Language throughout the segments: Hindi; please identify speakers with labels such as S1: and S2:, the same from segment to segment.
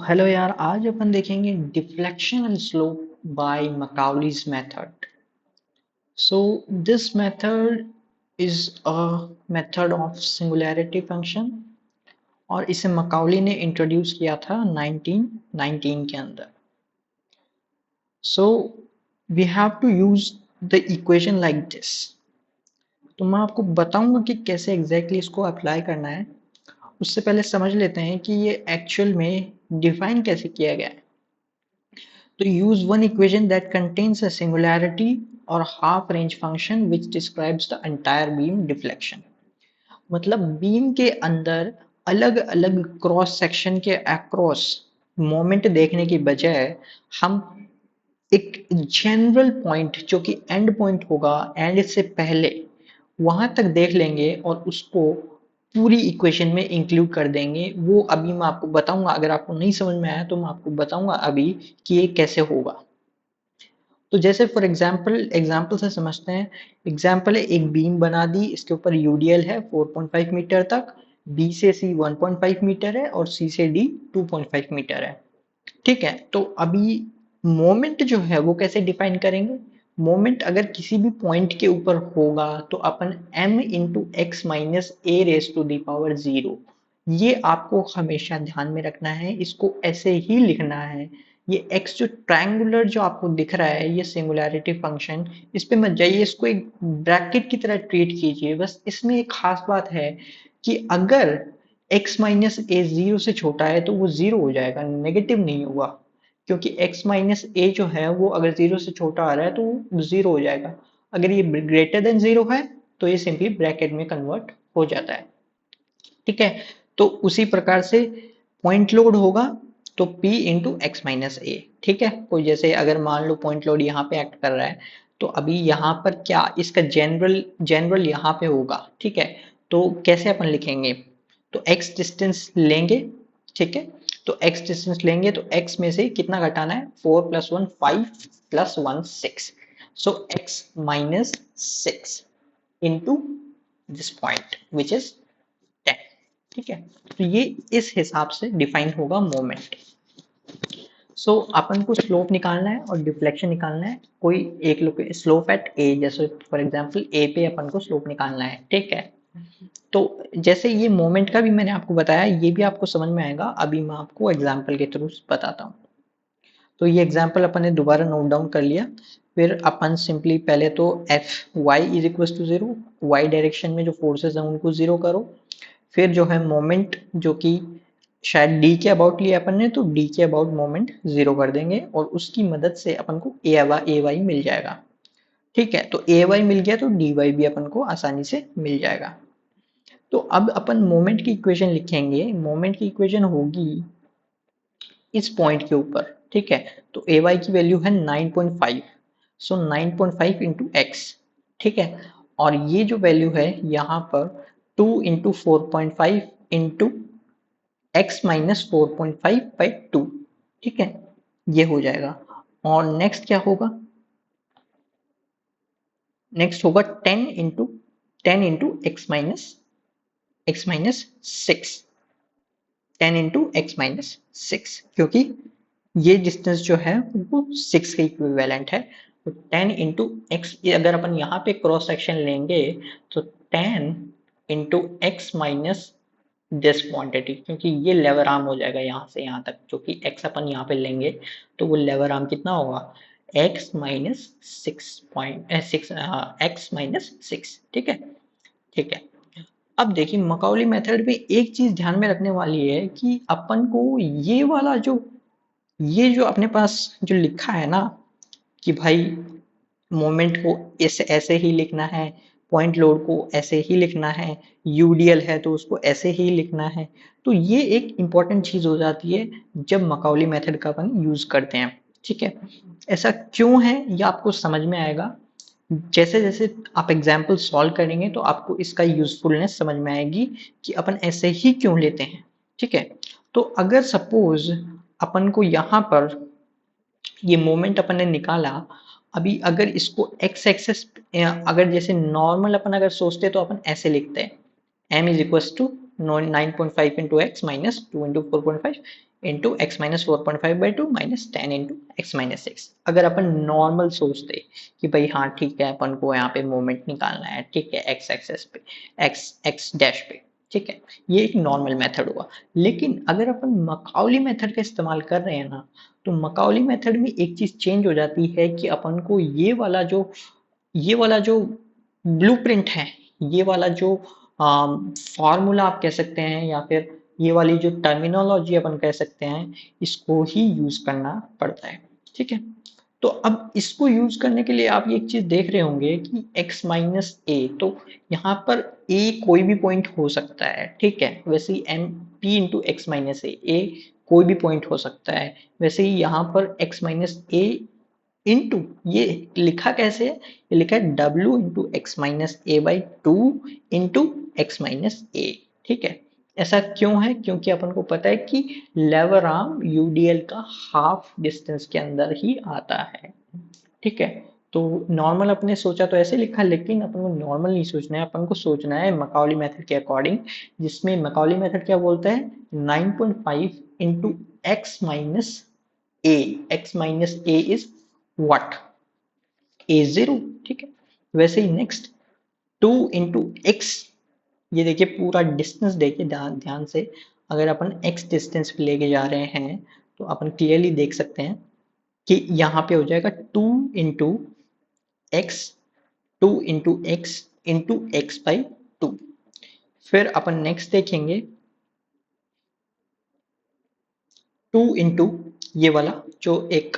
S1: हेलो यार, आज अपन देखेंगे deflection and slope by Macaulay's method. So this method is a method of singularity function और इसे मकाउली ने इंट्रोड्यूस किया था 1919 के अंदर. So we have to use the equation like this. तो मैं आपको बताऊंगा कि कैसे एग्जैक्टली इसको अप्लाई करना है. उससे पहले समझ लेते हैं कि ये एक्चुअल में डिफाइन कैसे किया गया है. तो use one equation that contains a singularity or half range function which describes the entire beam deflection. मतलब बीम के अंदर अलग अलग क्रॉस सेक्शन के अक्रॉस मोमेंट देखने की बजाय हम एक जनरल पॉइंट जो कि एंड पॉइंट होगा एंड से पहले वहां तक देख लेंगे और उसको पूरी इक्वेशन में इंक्लूड कर देंगे. वो अभी मैं आपको बताऊंगा. अगर आपको नहीं समझ में आया तो मैं आपको बताऊंगा अभी कि ये कैसे होगा. तो जैसे फॉर एग्जाम्पल से समझते हैं. एग्जाम्पल है, एक बीम बना दी, इसके ऊपर यूडीएल है 4.5 मीटर तक, बी से सी 1.5 मीटर है और सी से डी 2.5 मीटर है. ठीक है. तो अभी मोमेंट जो है वो कैसे डिफाइन करेंगे. मोमेंट अगर किसी भी पॉइंट के ऊपर होगा तो अपन m into x minus A raise to the power 0, ये आपको हमेशा ध्यान में रखना है. इसको ऐसे ही लिखना है. ये x जो ट्रायंगुलर जो आपको दिख रहा है, ये सिंगुलैरिटी फंक्शन, इस पे मत जाइए. इसको एक ब्रैकेट की तरह ट्रीट कीजिए. बस इसमें एक खास बात है कि अगर x माइनस ए 0 से छोटा है तो वो 0 हो जाएगा, नेगेटिव नहीं होगा. क्योंकि x माइनस ए जो है वो अगर 0 से छोटा आ रहा है तो वो 0 हो जाएगा. अगर ये ग्रेटर देन 0 है तो ये सिंपली ब्रैकेट में कन्वर्ट हो जाता है. ठीक है. तो उसी प्रकार से पॉइंट लोड होगा तो P into x minus a. ठीक है. कोई जैसे अगर मान लो पॉइंट लोड यहाँ पे एक्ट कर रहा है तो अभी यहाँ पर क्या इसका जनरल यहाँ पे होगा. ठीक है. तो कैसे अपन लिखेंगे. तो x डिस्टेंस लेंगे. ठीक है. तो x डिस्टेंस लेंगे तो x में से कितना घटाना है. 4 plus 1 5 plus 1 6. So x minus 6 into this point which is 10. ठीक है. तो ये इस हिसाब से डिफाइन होगा मोमेंट. सो अपन को स्लोप निकालना है और डिफ्लेक्शन निकालना है. कोई एक स्लोप एट ए, जैसे फॉर एग्जांपल ए पे अपन को स्लोप निकालना है. ठीक है. तो जैसे ये मोमेंट का भी मैंने आपको बताया, ये भी आपको समझ में आएगा. अभी मैं आपको एग्जांपल के थ्रू बताता हूँ. तो ये एग्जांपल अपन ने दोबारा नोट डाउन कर लिया. फिर अपन सिंपली पहले तो F Y is equal to 0, Y direction में जो फोर्सेस हैं उनको 0 करो. फिर जो है मोमेंट जो कि शायद डी के अबाउट लिया अपन ने, तो डी के अबाउट मोमेंट 0 कर देंगे और उसकी मदद से अपन को ए वाई मिल जाएगा. ठीक है. तो ए वाई मिल गया तो डी वाई भी अपन को आसानी से मिल जाएगा. तो अब अपन मोमेंट की इक्वेशन लिखेंगे. मोमेंट की इक्वेशन होगी इस पॉइंट के ऊपर. ठीक है. तो ए वाई की वैल्यू है 9.5. सो 9.5 इंटू एक्स. ठीक है. और ये जो वैल्यू है यहाँ पर 2 into 4.5 into x minus 4.5 by 2. ठीक है. ये हो जाएगा. और नेक्स्ट क्या होगा. नेक्स्ट होगा 10 into x minus 6. 10 into x minus 6, क्योंकि ये डिस्टेंस जो है वो 6 के इक्विवेलेंट है. तो 10 इंटू एक्स, अगर अपन यहाँ पे क्रॉस सेक्शन लेंगे तो 10 into x minus this quantity, क्योंकि ये लेवर आर्म हो जाएगा यहाँ से यहाँ तक, जो कि x अपन यहाँ पे लेंगे तो वो लेवर आर्म कितना होगा. x minus 6 x minus 6. ठीक है. ठीक है. अब देखिए मकाउली मेथड में एक चीज ध्यान में रखने वाली है कि अपन को ये वाला जो ये जो अपने पास जो लिखा है ना कि भाई मोमेंट को ऐसे ऐसे ही लिखना है, पॉइंट लोड को ऐसे ही लिखना है, यूडीएल है तो उसको ऐसे ही लिखना है. तो ये एक इंपॉर्टेंट चीज हो जाती है जब मकाउली मेथड का अपन यूज करते हैं. ठीक है. ऐसा क्यों है ये आपको समझ में आएगा. जैसे जैसे आप एग्जाम्पल सॉल्व करेंगे तो आपको इसका यूजफुलनेस समझ में आएगी कि अपन ऐसे ही क्यों लेते हैं. ठीक है. तो अगर सपोज अपन को यहाँ पर ये मोमेंट अपन ने निकाला. अभी अगर इसको एक्स एक्सेस, अगर जैसे नॉर्मल अपन अगर सोचते तो अपन ऐसे लिखते हैं m is equal to 9.5 into x minus 2 into 4.5. Into x minus 4.5/2 minus 10 into x minus 6। अगर अपन नॉर्मल सोचते कि भाई हाँ ठीक है, अपन को यहाँ पे मोमेंट निकालना है, ठीक है, एक्स एक्सेस पे, एक्स एक्स डैश पे, ठीक है, ये एक नॉर्मल मेथड हुआ। लेकिन अगर अपन मकाउली मेथड का इस्तेमाल कर रहे हैं ना, तो मकाउली मेथड में एक चीज चेंज हो जाती है कि अपन को ये वाला जो ब्लूप्रिंट है, ये वाला जो फॉर्मूला आप कह सकते हैं, या फिर ये वाली जो टर्मिनोलॉजी अपन कह सकते हैं, इसको ही यूज करना पड़ता है। ठीक है, तो अब इसको यूज करने के लिए आप ये एक चीज देख रहे होंगे कि x माइनस ए, तो यहाँ पर a कोई भी पॉइंट हो सकता है, ठीक है, वैसे ही M P into x minus a कोई भी पॉइंट हो सकता है, वैसे ही यहाँ पर x माइनस ए इंटू, ये लिखा कैसे है, ये लिखा है w into x minus a by two into x minus a. ठीक है, ऐसा क्यों है, क्योंकि अपन को पता है कि लेवर आर्म यूडीएल का हाफ डिस्टेंस के अंदर ही आता है। ठीक है, तो नॉर्मल अपने सोचा तो ऐसे लिखा, लेकिन अपन को नॉर्मल नहीं सोचना है, अपन को सोचना है मकाउली मेथड के अकॉर्डिंग, जिसमें मकाउली मेथड क्या बोलता है, 9.5 into x minus A, x minus A is what, A zero. ठीक है, वैसे ही नेक्स्ट 2 इंटू एक्स, ये देखिए पूरा डिस्टेंस देखिए ध्यान ध्यान से, अगर अपन x डिस्टेंस पे लेके जा रहे हैं तो अपन क्लियरली देख सकते हैं कि यहाँ पे हो जाएगा 2 into x, 2 into x by 2। फिर अपन नेक्स्ट देखेंगे 2 इंटू ये वाला जो एक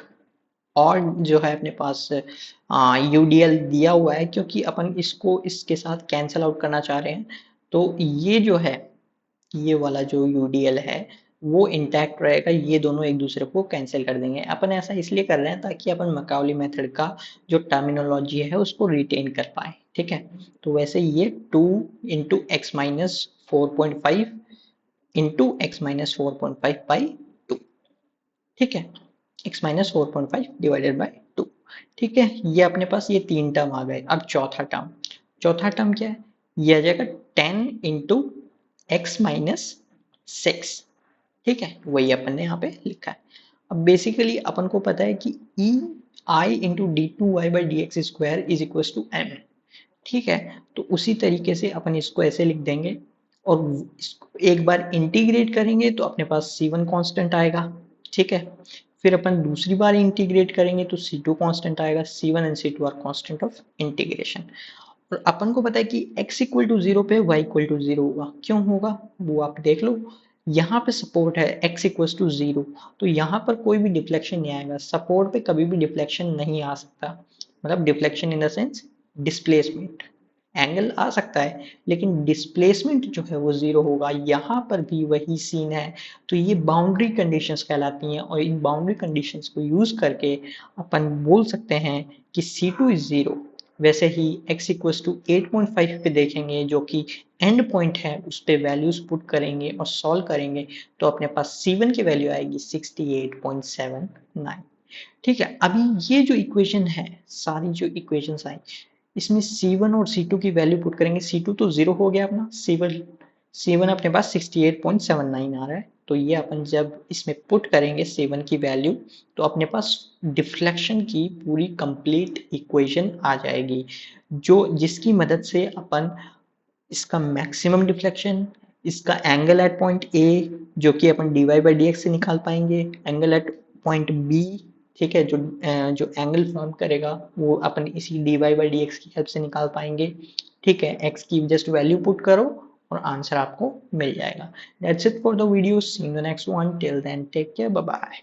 S1: और जो है अपने पास यूडीएल दिया हुआ है, क्योंकि अपन इसको इसके साथ कैंसल आउट करना चाह रहे हैं, तो ये जो है, ये वाला जो यूडीएल है वो इंटैक्ट रहेगा, ये दोनों एक दूसरे को कैंसिल कर देंगे। अपन ऐसा इसलिए कर रहे हैं ताकि अपन मकाउली मेथड का जो टर्मिनोलॉजी है उसको रिटेन कर पाए। ठीक है, तो वैसे ये 2 into x minus 4.5 into x minus 4.5/2। ठीक है, एक्स माइनस 4.5 डिवाइडेड बाई 2। ठीक है, ये अपने पास ये तीन टर्म आ गए। अब चौथा टर्म क्या है, ये आ जाएगा 10 इंटू एक्स माइनस 6। ठीक है, वही अपन ने यहाँ पे लिखा है। अब बेसिकली अपन को पता है कि E I into d two y by d x square is equal to M. ठीक है, तो उसी तरीके से अपन इसको ऐसे लिख देंगे, और इसको एक बार इंटीग्रेट करेंगे तो अपने पास C1 कांस्टेंट आएगा। ठीक है, फिर अपन दूसरी बार इंटीग्रेट करेंगे तो C2 कांस्टेंट आएगा। C1 and C2 are constant of integration. और अपन को पता है कि x इक्वल टू जीरो पे y इक्वल टू जीरो होगा। क्यों होगा वो आप देख लो, यहाँ पे सपोर्ट है x इक्वल टू जीरो, तो यहाँ पर कोई भी डिफ्लेक्शन नहीं आएगा। सपोर्ट पे कभी भी डिफ्लेक्शन नहीं आ सकता, मतलब deflection in the sense displacement, angle आ सकता है लेकिन डिस्प्लेसमेंट जो है वो जीरो होगा। यहाँ पर भी वही सीन है, तो ये बाउंड्री कंडीशंस कहलाती हैं, और इन बाउंड्री कंडीशंस को यूज करके अपन बोल सकते हैं कि C2 इज जीरो। वैसे ही x इक्वल्स टू 8.5 पे देखेंगे, जो कि एंड पॉइंट है, उस पे वैल्यूज पुट करेंगे और सॉल्व करेंगे तो अपने पास C1 की वैल्यू आएगी 68.79। ठीक है, अभी ये जो इक्वेशन है, सारी जो इक्वेशंस आई, इसमें C1 और C2 की वैल्यू पुट करेंगे। C2 तो जीरो हो गया अपना, C1 अपने पास 68.79 आ रहा है, तो ये अपन जब इसमें पुट करेंगे C1 की वैल्यू, तो अपने पास डिफ्लेक्शन की पूरी कंप्लीट इक्वेशन आ जाएगी, जो जिसकी मदद से अपन इसका मैक्सिमम डिफ्लेक्शन, इसका एंगल एट पॉइंट ए जो कि अपन dy बाई डी से निकाल पाएंगे, एंगल एट पॉइंट बी, ठीक है, जो एंगल फॉर्म करेगा वो अपन इसी dy बाई डी की हेल्प से निकाल पाएंगे। ठीक है, x की जस्ट वैल्यू पुट करो और आंसर आपको मिल जाएगा। That's it for the video, see you in the next one, till then take care, bye bye.